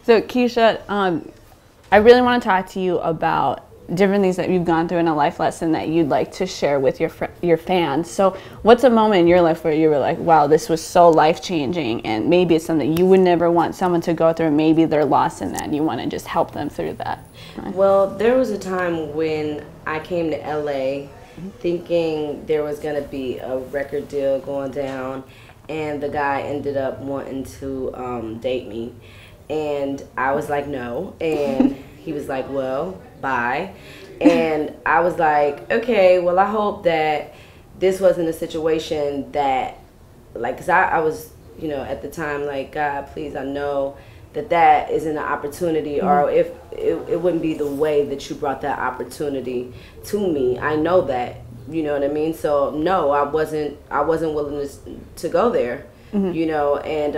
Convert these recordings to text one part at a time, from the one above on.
So Keyshia, I really want to talk to you about different things that you've gone through in a life lesson that you'd like to share with your fans. So what's a moment in your life where you were like, wow, this was so life-changing, and maybe it's something you would never want someone to go through, maybe they're lost in that and you want to just help them through that? Well, there was a time when I came to LA thinking there was going to be a record deal going down, and the guy ended up wanting to date me. And I was like, no. And he was like, well, bye. And I was like, okay, well, I hope that this wasn't a situation that, like, because I was, you know, at the time, like, God, please, I know that isn't an opportunity, or if it wouldn't be the way that you brought that opportunity to me. I know that, you know what I mean? So, no, I wasn't willing to go there, you know, and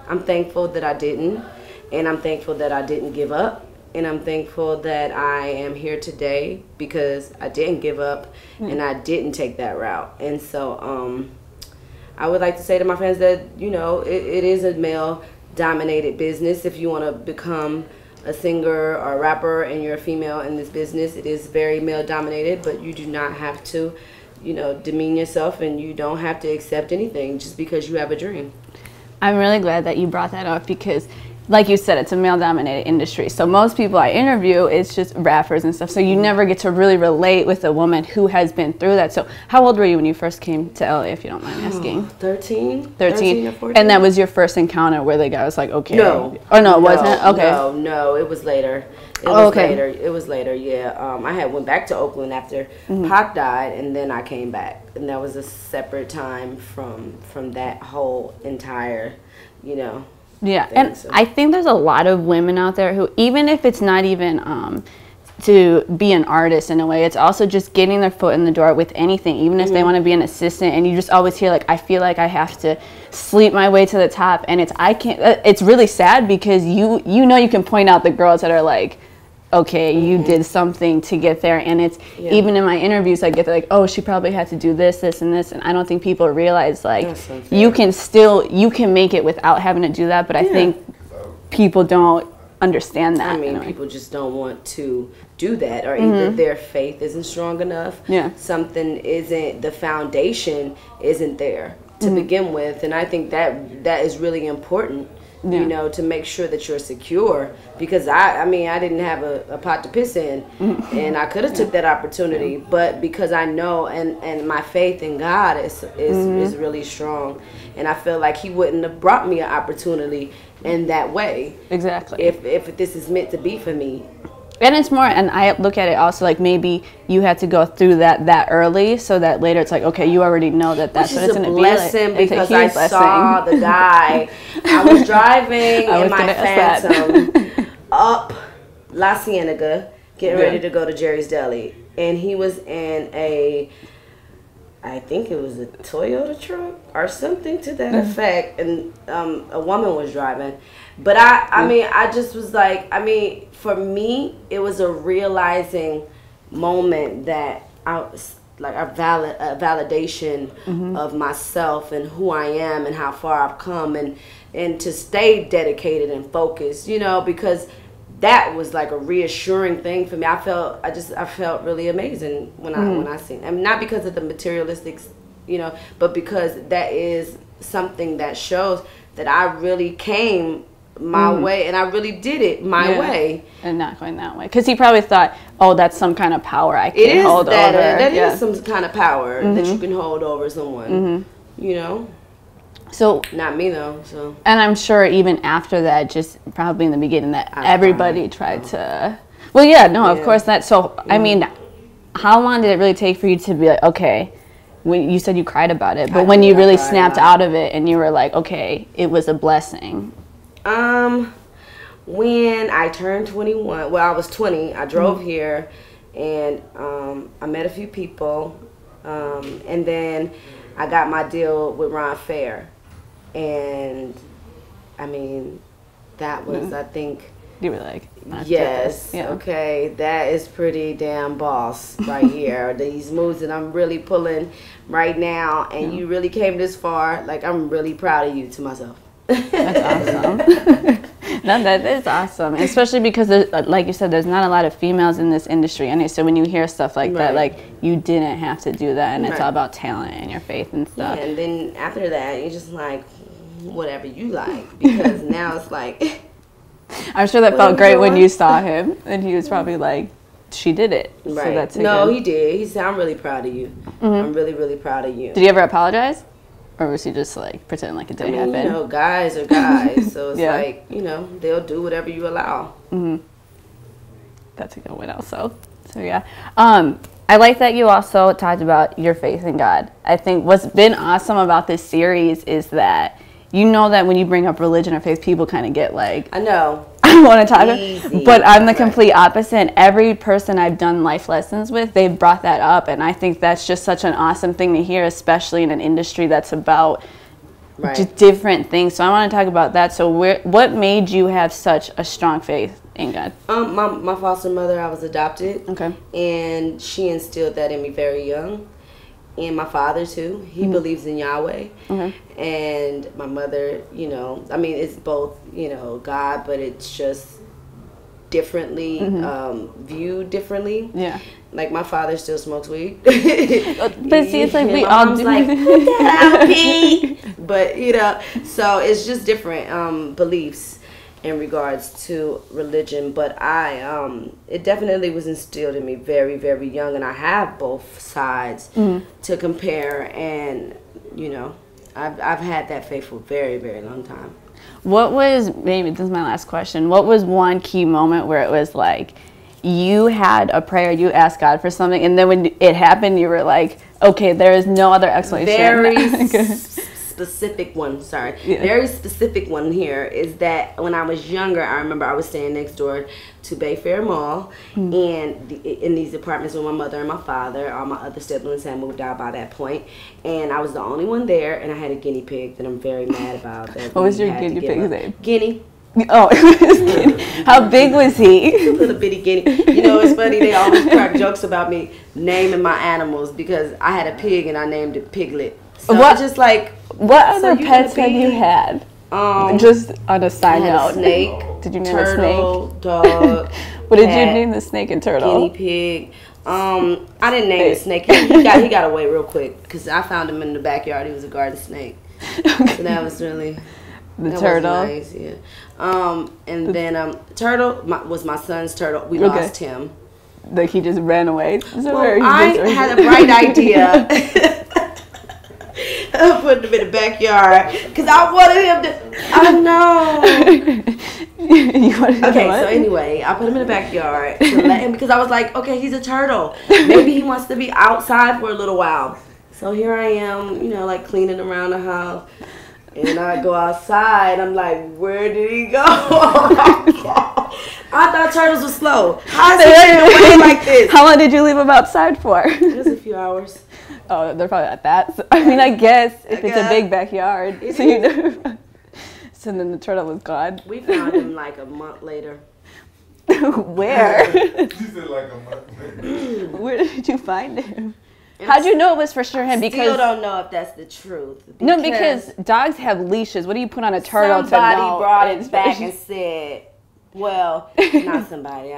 I'm thankful that I didn't. And I'm thankful that I didn't give up. And I'm thankful that I am here today because I didn't give up and I didn't take that route. And so I would like to say to my friends that, you know, it is a male-dominated business. If you want to become a singer or a rapper and you're a female in this business, it is very male-dominated, but you do not have to, you know, demean yourself, and you don't have to accept anything just because you have a dream. I'm really glad that you brought that up because, like you said, it's a male-dominated industry. So most people I interview, it's just rappers and stuff. So you never get to really relate with a woman who has been through that. So how old were you when you first came to LA, if you don't mind asking? 13. 13 or 14. And that was your first encounter where the guy was like, okay. No. Or no, it wasn't? Okay. No, it was later. It was later, yeah. I had went back to Oakland after Pac died, and then I came back. And that was a separate time from that whole entire, you know, yeah, and I think there's a lot of women out there who, even if it's not even to be an artist in a way, it's also just getting their foot in the door with anything, even if they want to be an assistant. And you just always hear, like, I feel like I have to sleep my way to the top, and it's really sad because you know you can point out the girls that are like, okay, you did something to get there. And it's even in my interviews I get like, oh, she probably had to do this, this, and this. And I don't think people realize, like, you can make it without having to do that. But I think people don't understand that. I mean, people just don't want to do that, or either their faith isn't strong enough, something isn't, the foundation isn't there to begin with. And I think that is really important. You know, to make sure that you're secure, because I mean, I didn't have a pot to piss in, and I could have took that opportunity, but because I know and my faith in God is really strong, and I feel like He wouldn't have brought me an opportunity in that way. Exactly. If this is meant to be for me. And it's more, and I look at it also like maybe you had to go through that early, so that later it's like, okay, you already know that's what it's going to be like. Because I saw the guy. I was driving in my Phantom up La Cienega, getting ready to go to Jerry's Deli, and he was in I think it was a Toyota truck or something to that effect, and a woman was driving. But I mean, I just was like, I mean, for me, it was a realizing moment that I was like a validation of myself and who I am and how far I've come, and to stay dedicated and focused, you know, because that was like a reassuring thing for me. I felt really amazing when I seen, I mean, not because of the materialistic, you know, but because that is something that shows that I really came my way, and I really did it my way, and not going that way, because he probably thought, oh, that's some kind of power I can hold over. That is some kind of power that you can hold over someone, you know. So not me though. So, and I'm sure even after that, just probably in the beginning, that everybody tried to. Well, yeah, no, of course that. So I mean, how long did it really take for you to be like, okay? When you said you cried about it, but when you really snapped out of it and you were like, okay, it was a blessing. When I turned 21, well, I was 20, I drove here, and I met a few people, and then I got my deal with Ron Fair, and I mean, that was, I think, you were like, yes, okay, that is pretty damn boss right here. These moves that I'm really pulling right now, and you really came this far, like, I'm really proud of you to myself. That's awesome. No, that is awesome, especially because, like you said, there's not a lot of females in this industry. And so when you hear stuff like that, like, you didn't have to do that, and it's all about talent and your faith and stuff. Yeah, and then after that, you're just like, whatever you like, because now it's like... I'm sure that felt great when you saw him, and he was probably like, she did it. Right. So that's he did. He said, I'm really proud of you. I'm really, really proud of you. Did he ever apologize? Or was he just like pretending like it didn't happen? You know, guys are guys, so it's like, you know, they'll do whatever you allow. That's a good one also. So yeah. I like that you also talked about your faith in God. I think what's been awesome about this series is that you know that when you bring up religion or faith, people kind of get like, I know. I want to talk, but I'm the complete opposite. Every person I've done life lessons with, they've brought that up, and I think that's just such an awesome thing to hear, especially in an industry that's about just different things. So I want to talk about that. So what made you have such a strong faith in God? My foster mother, I was adopted. Okay. And she instilled that in me very young. And my father too, he believes in Yahweh. And my mother, you know, I mean, it's both, you know, God, but it's just differently viewed differently. Yeah. Like my father still smokes weed. But see, it's like we all do. Like, put that out, Pete. But you know, so it's just different beliefs in regards to religion. But it definitely was instilled in me very, very young, and I have both sides to compare. And you know, I've had that faith for a very, very long time. What was, maybe this is my last question, what was one key moment where it was like you had a prayer, you asked God for something, and then when it happened, you were like, okay, there is no other explanation? Very specific one, very specific one here is that when I was younger, I remember I was staying next door to Bayfair Mall, and in these apartments with my mother and my father. All my other siblings had moved out by that point, and I was the only one there, and I had a guinea pig that I'm very mad about. That what was your guinea pig's name? Guinea. Oh, it was Guinea. How big was he? A little bitty guinea. You know, it's funny, they always crack jokes about me naming my animals because I had a pig and I named it Piglet. So what? Just like, what other pets have you had? Just on a side note. A snake. Did you name turtle, a snake? Dog. What did you name the snake and turtle? Guinea pig. I didn't name the snake. He got away real quick because I found him in the backyard. He was a garden snake. Okay. So that was really the turtle. Nice, yeah. And then turtle was my son's turtle. We lost him. Like he just ran away. So well, I had a bright idea. I put him in the backyard because I wanted him to. I know. Okay, so anyway, I put him in the backyard to let him, because I was like, okay, he's a turtle. Maybe he wants to be outside for a little while. So here I am, you know, like cleaning around the house, and I go outside. I'm like, where did he go? I thought turtles were slow. How is he getting away like this? How long did you leave him outside for? It was a few hours. Oh, they're probably at that. So, I mean, I guess if it's a big backyard. So, you know. So then the turtle was gone. We found him like a month later. Where? You said like a month later. Where did you find him? How'd you know it was for sure him? Because still don't know if that's the truth. No, because dogs have leashes. What do you put on a turtle to know? Somebody brought it back and said, well, not somebody,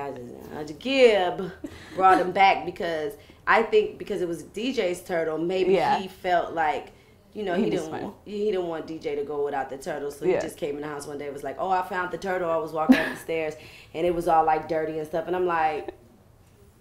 Gib brought him back because I think because it was DJ's turtle, maybe he felt like, you know, he didn't want DJ to go without the turtle, so he just came in the house one day and was like, oh, I found the turtle. I was walking up the stairs and it was all like dirty and stuff, and I'm like,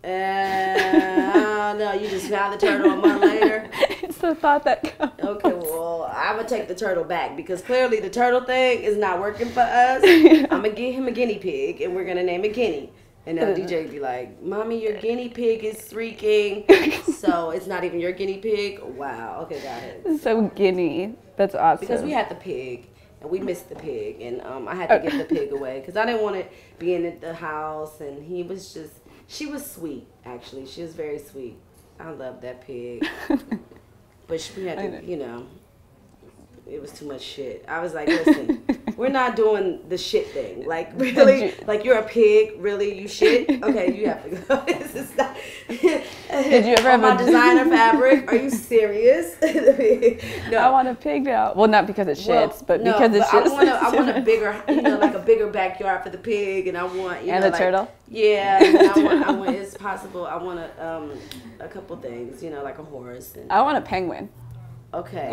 I don't know, you just found the turtle a month later. It's the thought that counts. Okay, well, I'm gonna take the turtle back because clearly the turtle thing is not working for us. I'm gonna get him a guinea pig and we're gonna name it Guinea. And now DJ would be like, Mommy, your guinea pig is freaking. So it's not even your guinea pig? Wow. Okay, got it. So Guinea. That's awesome. Because we had the pig, and we missed the pig. And I had to get the pig away because I didn't want it being at the house. And he was just, she was sweet, actually. She was very sweet. I love that pig. But we had to, you know, it was too much shit. I was like, listen, we're not doing the shit thing. Like, really? Like, you're a pig? Really? You shit? Okay, you have to go. This is not... Did you ever have my designer fabric? Are you serious? No. I want a pig now. Well, not because it shits, but because it shits. I want a bigger, like a bigger backyard for the pig, and I want, and the turtle? Yeah, and I want, it's possible, I want a couple things, like a horse. And, I want a penguin. Okay.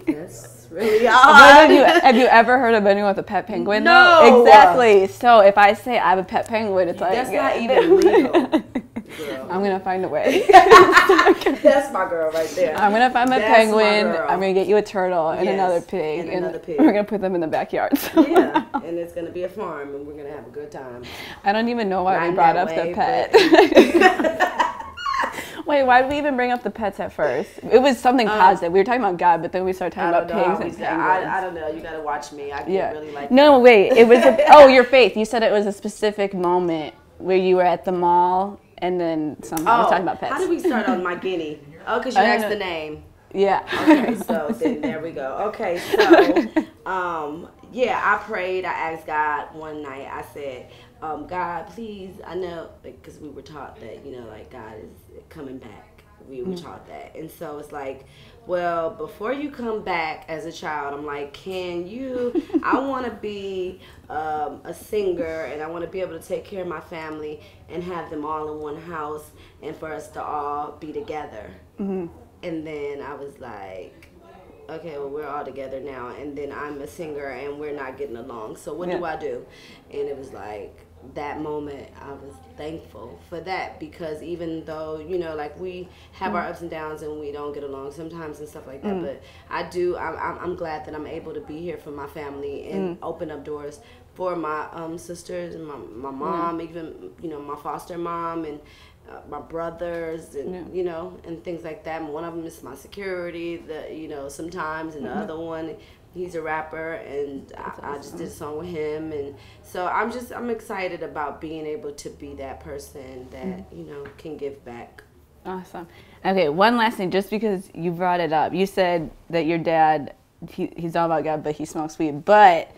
That's really odd. Have you ever heard of anyone with a pet penguin? No. Exactly. So if I say I have a pet penguin, it's like... That's not even legal. Girl. I'm going to find a way. That's my girl right there. I'm going to find my penguin. I'm going to get you a turtle and another pig. And another pig. We're going to put them in the backyard. Yeah. And it's going to be a farm and we're going to have a good time. I don't even know why we brought up the pet. Wait, why did we even bring up the pets at first? It was something positive. We were talking about God, but then we started talking about pigs and penguins. I don't know. You got to watch me. I get really like No, wait. It was your faith. You said it was a specific moment where you were at the mall and then somehow we're talking about pets. How did we start on my guinea? Oh, because you asked the name. Yeah. Okay, so then there we go. Okay, so I prayed. I asked God one night. I said, God, please, I know, because we were taught that, like God is coming back. We were taught that. And so it's like, well, before you come back as a child, I'm like, I want to be a singer and I want to be able to take care of my family and have them all in one house and for us to all be together. Mm-hmm. And then I was like, okay, well, we're all together now. And then I'm a singer and we're not getting along. So what do I do? And it was like, that moment I was thankful for that, because even though like we have our ups and downs and we don't get along sometimes and stuff like that, but I'm glad that I'm able to be here for my family and open up doors for my sisters and my mom, even my foster mom and my brothers and and things like that. And one of them is my security, sometimes, and the other one, he's a rapper, and I just did a song with him, and so I'm excited about being able to be that person that can give back. Awesome. Okay, one last thing, just because you brought it up, you said that your dad, he's all about God, but he smokes weed, but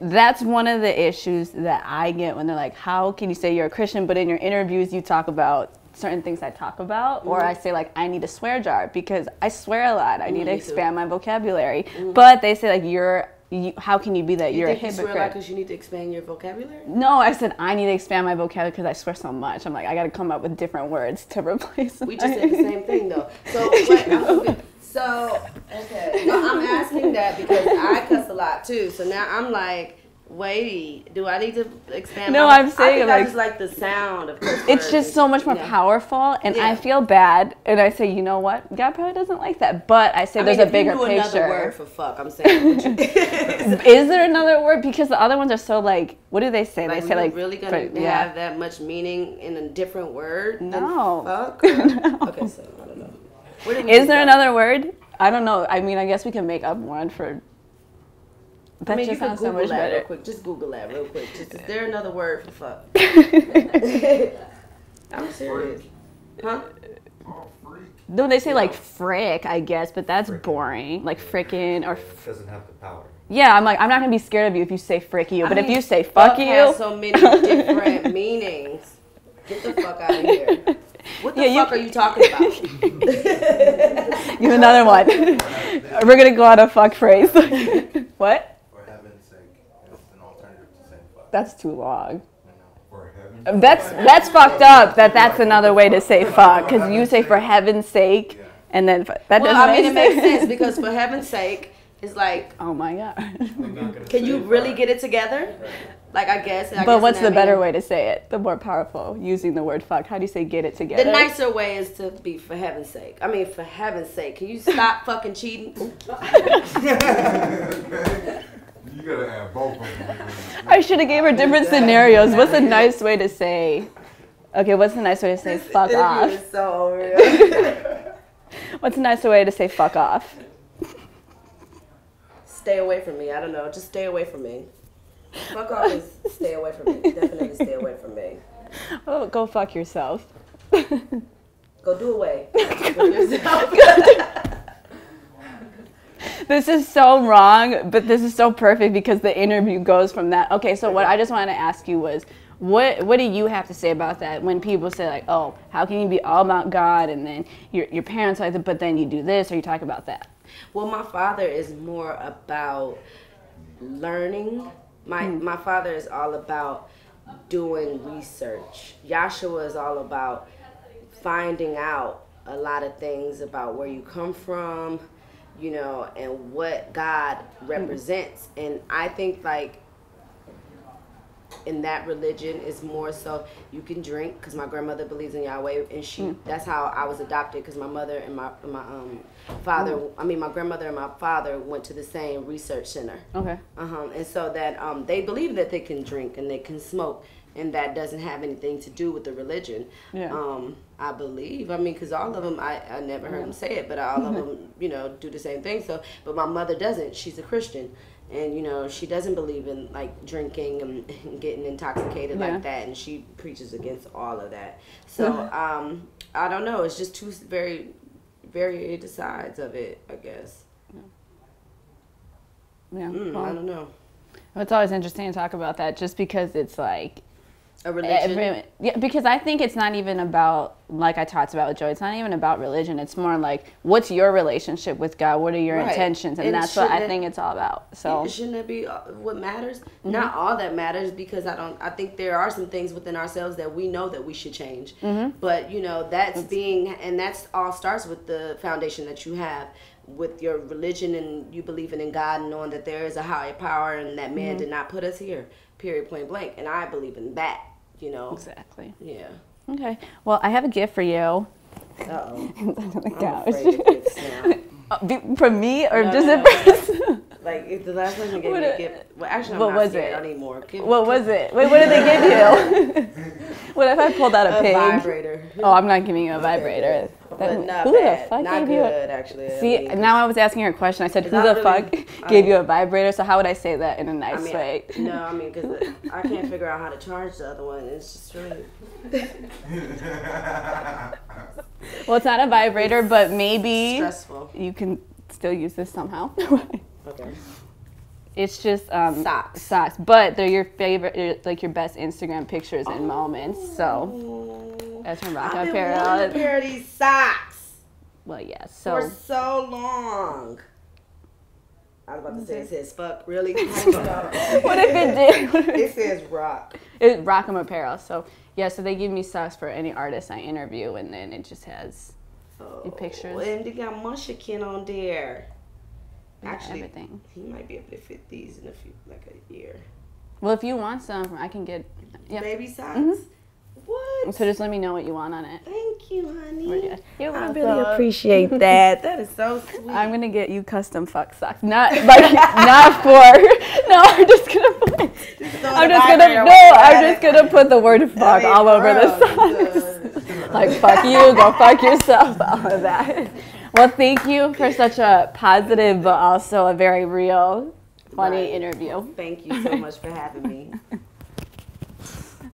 that's one of the issues that I get when they're like, how can you say you're a Christian, but in your interviews you talk about certain things I talk about, or I say like I need a swear jar because I swear a lot. I need to expand my vocabulary. But they say like how can you be that? You're a hypocrite. You swear a lot because you need to expand your vocabulary? No, I said I need to expand my vocabulary because I swear so much. I'm like, I got to come up with different words to replace. We just said the same thing though. So okay, I'm asking that because I cuss a lot too. So now I'm like, wait, do I need to expand? No, I'm saying I just like the sound of curse it's just so much more powerful, and I feel bad, and I say, you know what, God probably doesn't like that, but I say there's a bigger picture. Another word for fuck, I'm saying. Is there another word? Because the other ones are so like, what do they say? Like, they say like, really gonna have that much meaning in a different word? No. Fuck? No. Okay, so I don't know. Is there another word? I don't know. I mean, I guess we can make up one for. That just sounds so much better. Real quick. Just Google that real quick. Is there another word for fuck? I'm serious. Huh? No, they say like frick, I guess, but that's boring. Like frickin' or. Doesn't have the power. Yeah, I'm like, I'm not gonna be scared of you if you say frick you, but if you say fuck you. Has so many different meanings. Get the fuck out of here. What the fuck are you talking about? Give another one. We're gonna go on a fuck phrase. What? That's too long. That's fucked up. That's another way to say fuck, because you say for heaven's sake, and then that doesn't. It makes sense because for heaven's sake is like. Oh my god. Can you really get it together? Like I guess. But what's the better way to say it? The more powerful, using the word fuck. How do you say get it together? The nicer way is to be for heaven's sake. I mean, for heaven's sake, can you stop fucking cheating? You gotta add both of them. I should have gave her different scenarios. What's a nice way to say? Okay, what's the nice way to say fuck off? Is so real. What's a nicer way to say fuck off? Stay away from me. I don't know. Just stay away from me. Fuck off is stay away from me. Definitely stay away from me. Oh, go fuck yourself. Go do away with yourself. This is so wrong, but this is so perfect because the interview goes from that. Okay, so what I just wanted to ask you was, what do you have to say about that when people say like, oh, how can you be all about God and then your parents like that, but then you do this or you talk about that? Well, my father is more about learning. My father is all about doing research. Yahshua is all about finding out a lot of things about where you come from, you know, and what God represents. And I think like in that religion is more so you can drink because my grandmother believes in Yahweh, and that's how I was adopted because my mother and my father, my grandmother and my father went to the same research center. Okay. And so that they believe that they can drink and they can smoke, and that doesn't have anything to do with the religion. Yeah. I believe. I mean, because all of them, I never heard them say it, but all of them, you know, do the same thing. So, but my mother doesn't. She's a Christian. And, you know, she doesn't believe in, like, drinking and getting intoxicated like that. And she preaches against all of that. So, I don't know. It's just two very varied sides of it, I guess. Yeah. Well, I don't know. It's always interesting to talk about that just because it's like, a religion? Yeah, because I think it's not even about, like I talked about with Joey, it's not even about religion. It's more like, what's your relationship with God? What are your intentions? And that's what I think it's all about. So shouldn't that be what matters? Not all that matters, because I think there are some things within ourselves that we know that we should change. But, you know, that's all starts with the foundation that you have with your religion, and you believing in God and knowing that there is a higher power and that man did not put us here, period, point blank. And I believe in that. You know. Exactly. Yeah. Okay. Well, I have a gift for you. Uh-oh. Under the couch. I'm afraid of gifts now. From me or just no. Like, if the last person gave me a gift. Well, actually, I'm not scared anymore. What was it? Wait, what did they give you? What if I pulled out a pig? Vibrator. Oh, I'm not giving you a vibrator. But not who bad. The fuck not gave good, you a... actually. See, now I was asking her a question. I said, who the fuck gave you a vibrator? So how would I say that in a nice way? No, I mean, because I can't figure out how to charge the other one. It's just really... Well, it's not a vibrator, but maybe stressful. You can still use this somehow. Okay. It's just socks. Socks, but they're your favorite, like your best Instagram pictures and moments. So that's from Rock Apparel. I've been wanting a pair of these socks. Well, yeah. So for so long. I was about to say it says fuck. Really? What if it did? It says rock. It's Rock Apparel. So yeah. So they give me socks for any artist I interview, and then it just has pictures. And they got Mushakin on there. Actually, everything. He might be able to fit these in a year. Well, if you want some, I can get baby socks. What? So just let me know what you want on it. Thank you, honey. I really appreciate that. That is so sweet. I'm gonna get you custom fuck socks. Not like not for. No, I'm just gonna put. I'm just gonna put the word fuck all over the socks. Like fuck you, go fuck yourself, all of that. Well, thank you for such a positive, but also a very real, funny interview. Thank you so much for having me.